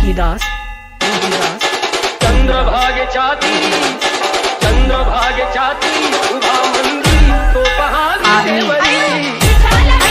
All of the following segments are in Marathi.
रोहिदास चंद्रभागे छाती उभा मंदिर तो पहाड़ी देवरी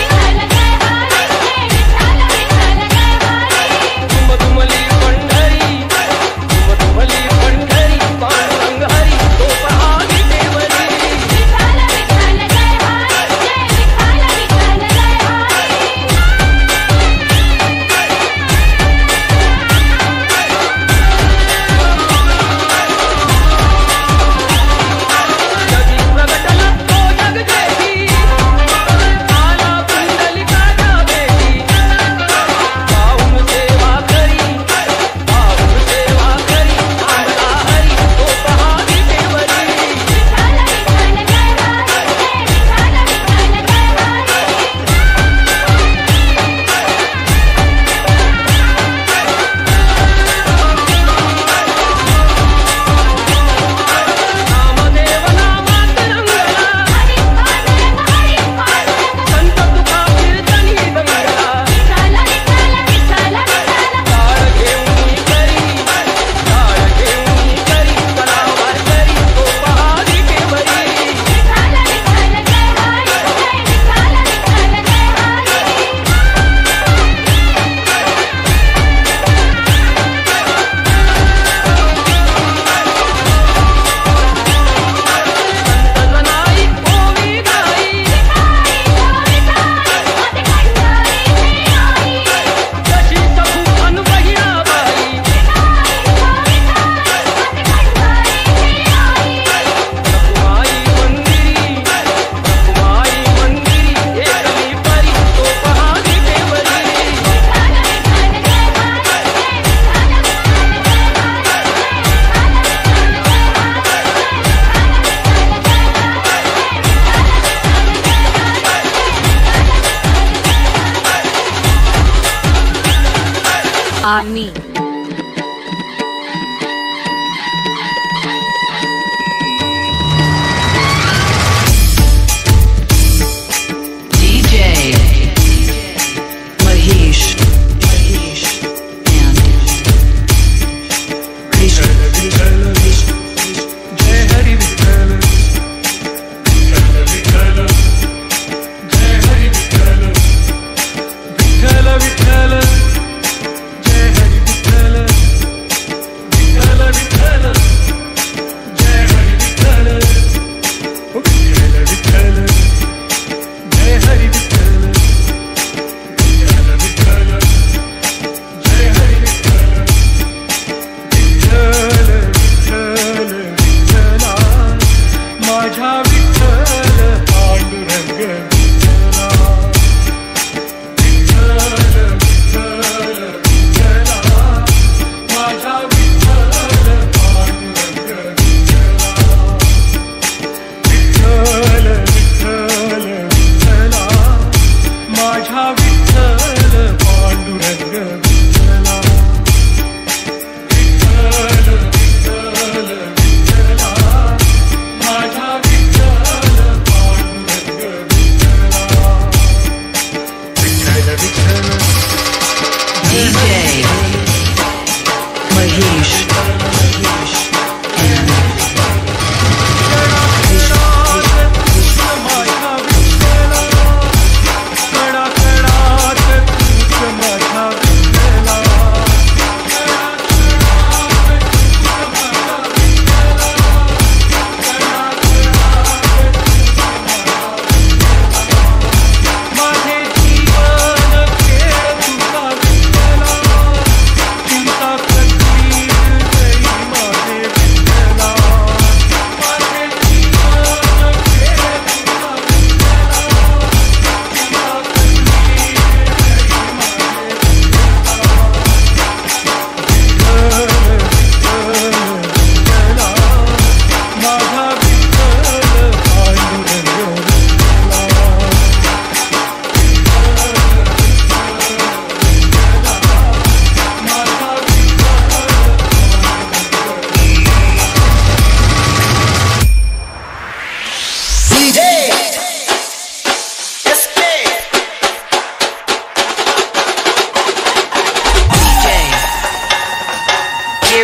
आर्मी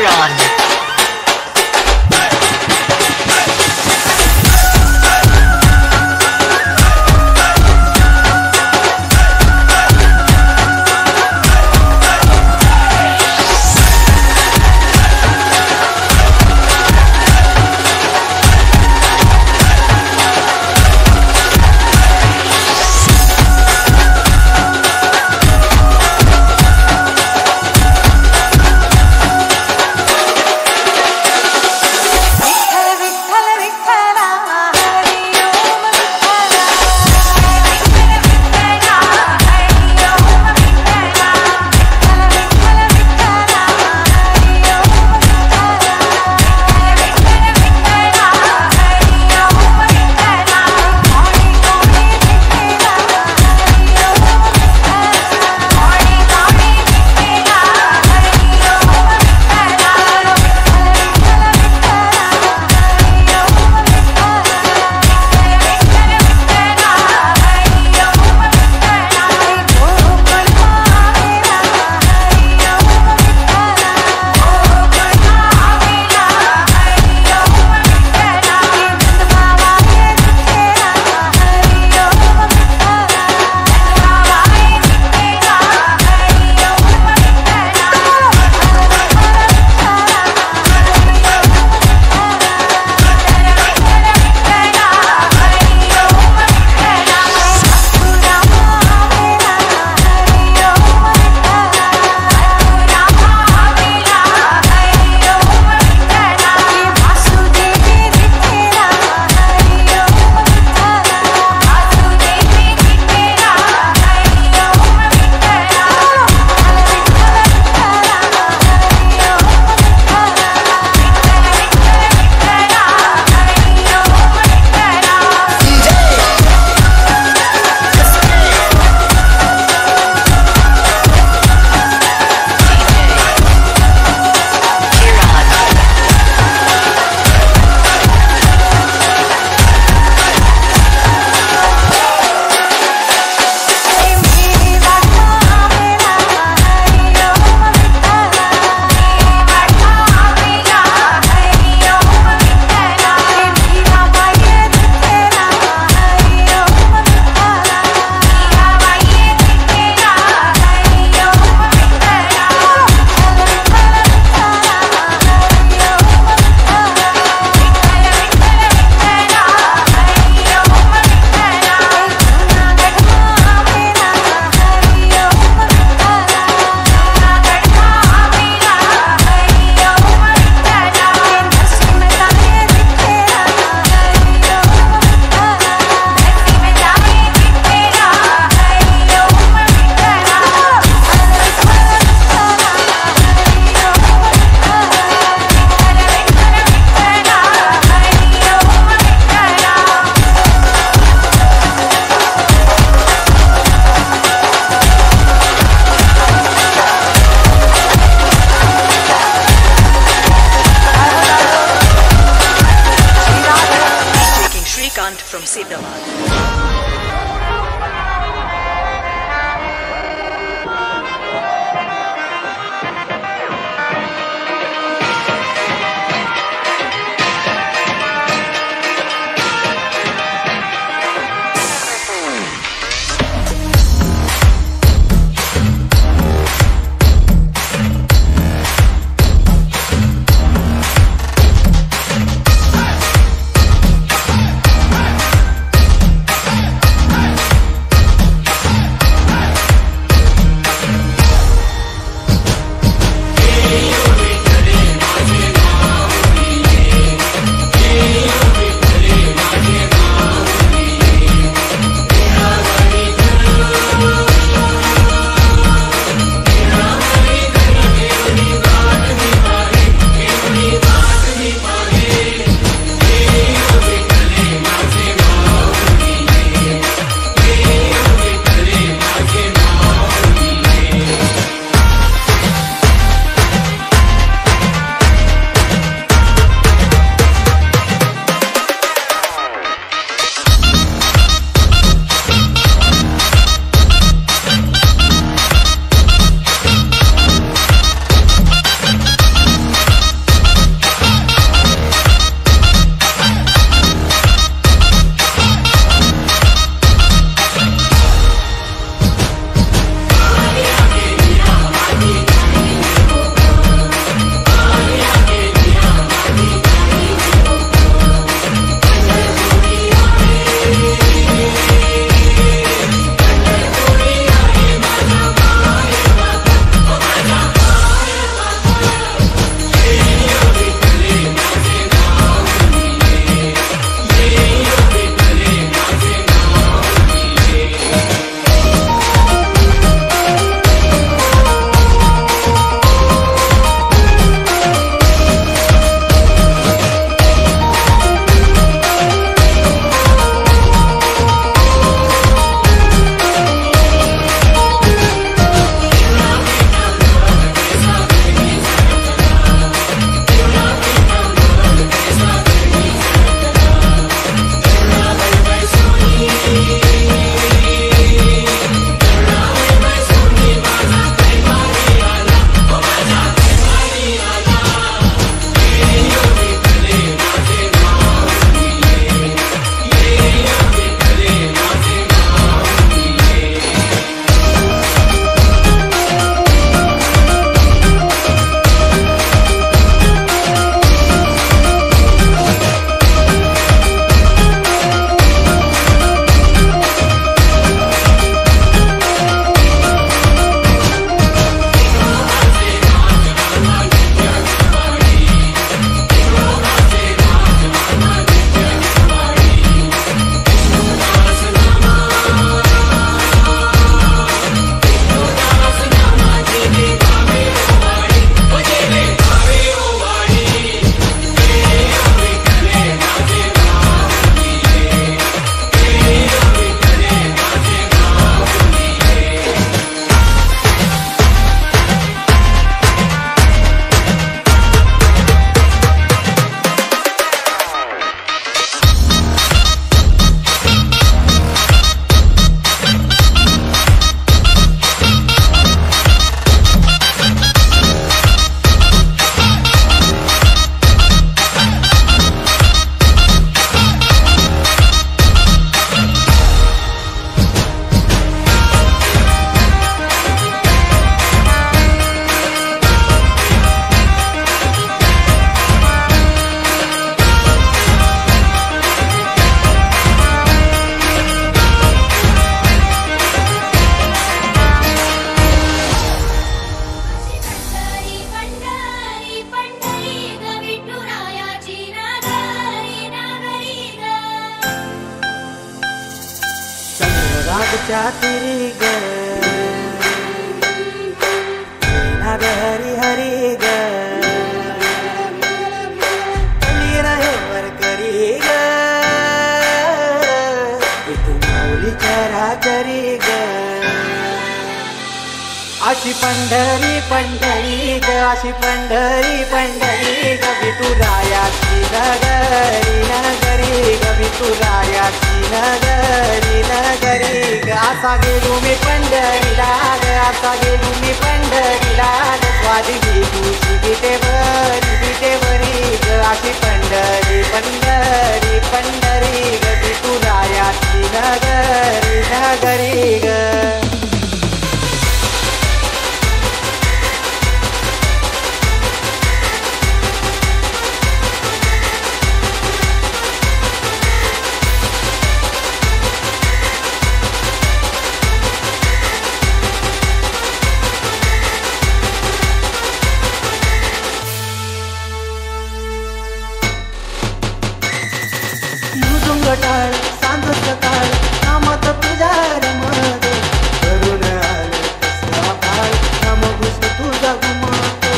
Ultron. चातुरी ग नाद हरी हरी ग कली रहे वर करी ग तू माऊली चरा करी ग अशी पंढरी पंढरी ग अशी पंढरी पंढरी ग विठुरायाची नगरी नगरी ग विठुरायाची नगरी नगरी ग असा गेलो मी पंढरीला ग असा गेलो मी पंढरीला ग स्वादिली तुझी विटेवरी ग अशी पंढरी पंढरी पंढरी ग विठुरायाची नगरी नगरी ग टाळ सांज सकाळ नामात तुझ्या रमतो करून आलं कसला काळ नाम घुस तुझा घुमतो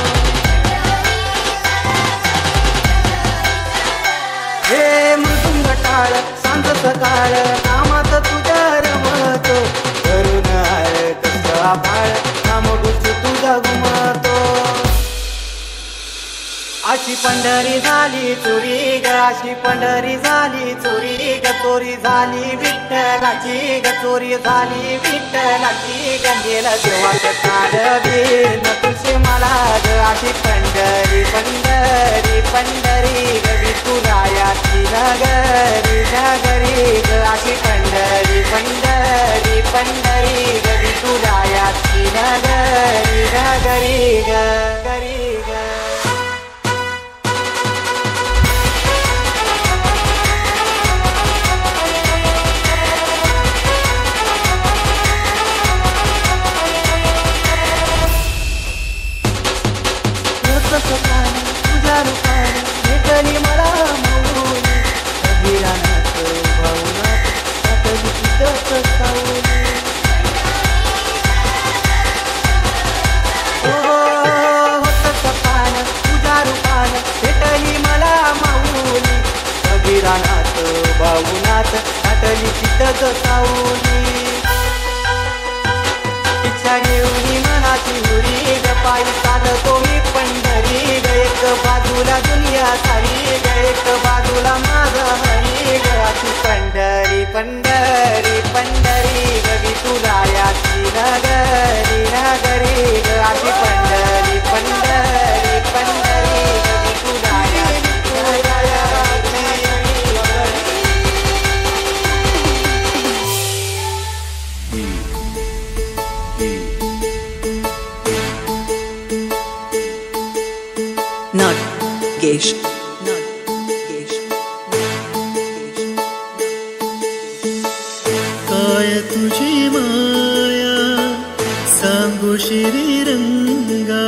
हे मृदुंग टाळ सांज सकाळ नामात तुझ्या रमतो करून आलं कसला काळ नाम घुस तुझा घुमतो अशी पंढरी झाली चोरी ग अशी पंढरी झाली चोरी ग चोरी झाली विठ्ठलाची ग चोरी झाली विठ्ठलाची ग गेला देवाचं काढवी न तुझे मला ग अशी पंढरी पंढरी पंढरी ग विठुरायाची नगरी नगरी ग अशी पंढरी पंढरी पंढरी ग विठुरायाची नगरी नगरी ग गरी ग तुझ्या रूपाने भेटली मला माऊली कबीरानाथ भाऊनाथ सातली तिथंच सावली होत सपान तुझ्या रूपाने भेटली मला माऊली कबीरानाथ भाऊनाथ सातली तिथंच सावली इच्छा घेऊन मनाची हुरी ग पायी चालतो मी पंढरी ग एक बाजूला दुनिया सारी ग एक बाजूला माझा हरी ग अशी पंढरी पंढरी पंढरी ग विठुरायाची नगरी नगरी ग अशी पंढरी पंढरी पंढरी ग विठुरायाची Gesh. काय तुझी माया सांगू श्रीरंगा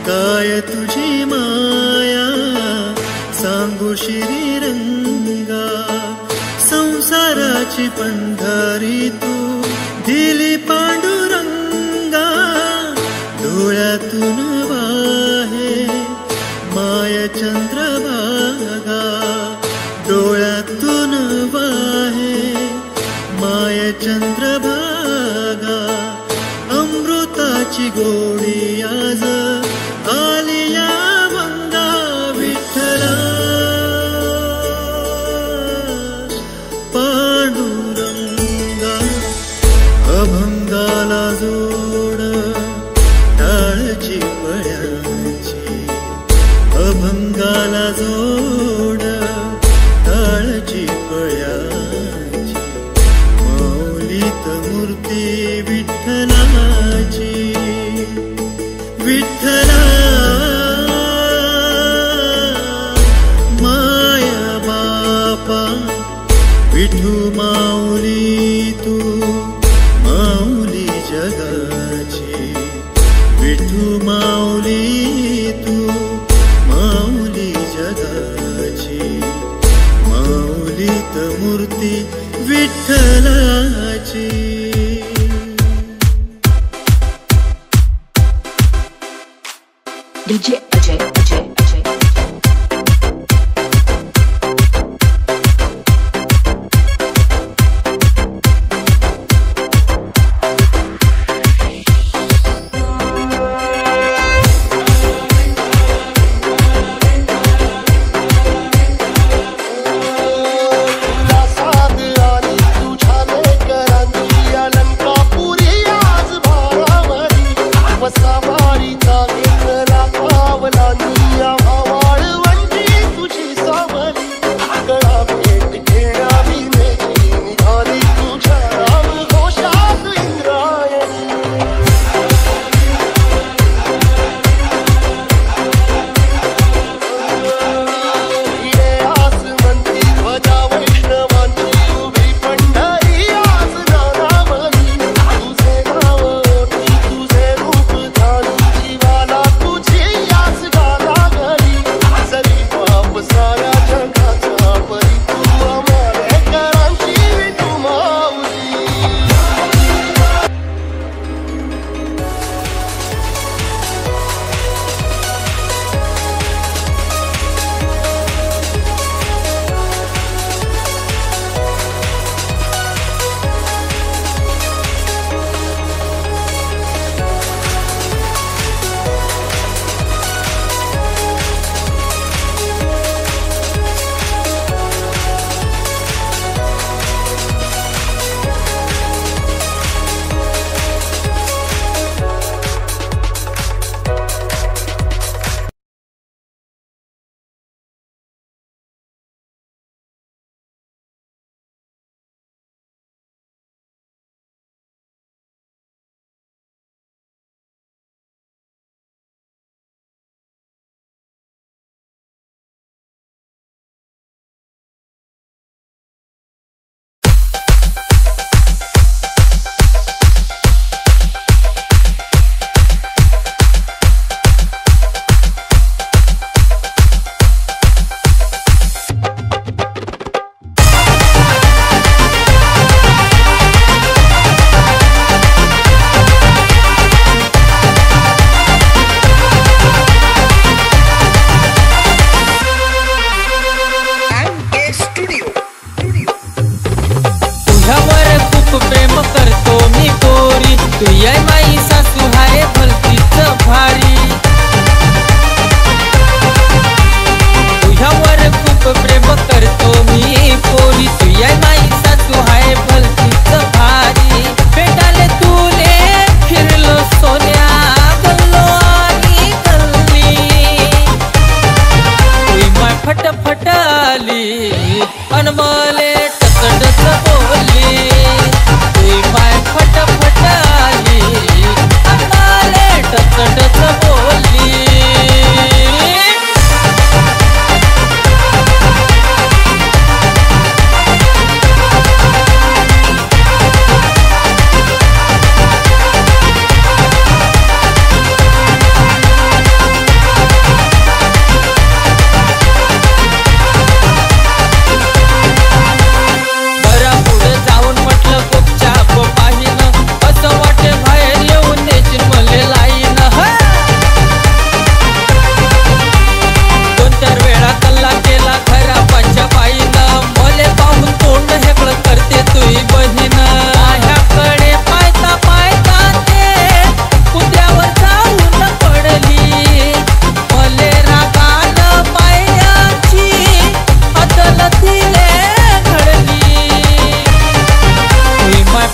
काय तुझी माया सांगू श्रीरंगा संसाराची पंढरी तू दिली पांडुरंगा डोळ्यातून वाहे माय चंद्रभागा डोळ्यातून वाहे माय चंद्रभागा अमृताची गोडी आज आली या मंगा विठ्ठला पांडुरंगा अभंगाला जोड टाळची पळ्याची अभंगाला जोड टाळची पळ्याची माऊलीत मूर्ती विठ्ठलाची विठ्ठला माया बापा विठू माऊली तू माऊली जगाची विठू माऊली तू माऊली जगाची माऊलीत मूर्ती विठ्ठलाची DJ Ajay.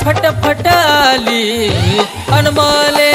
फटफटाली अनमले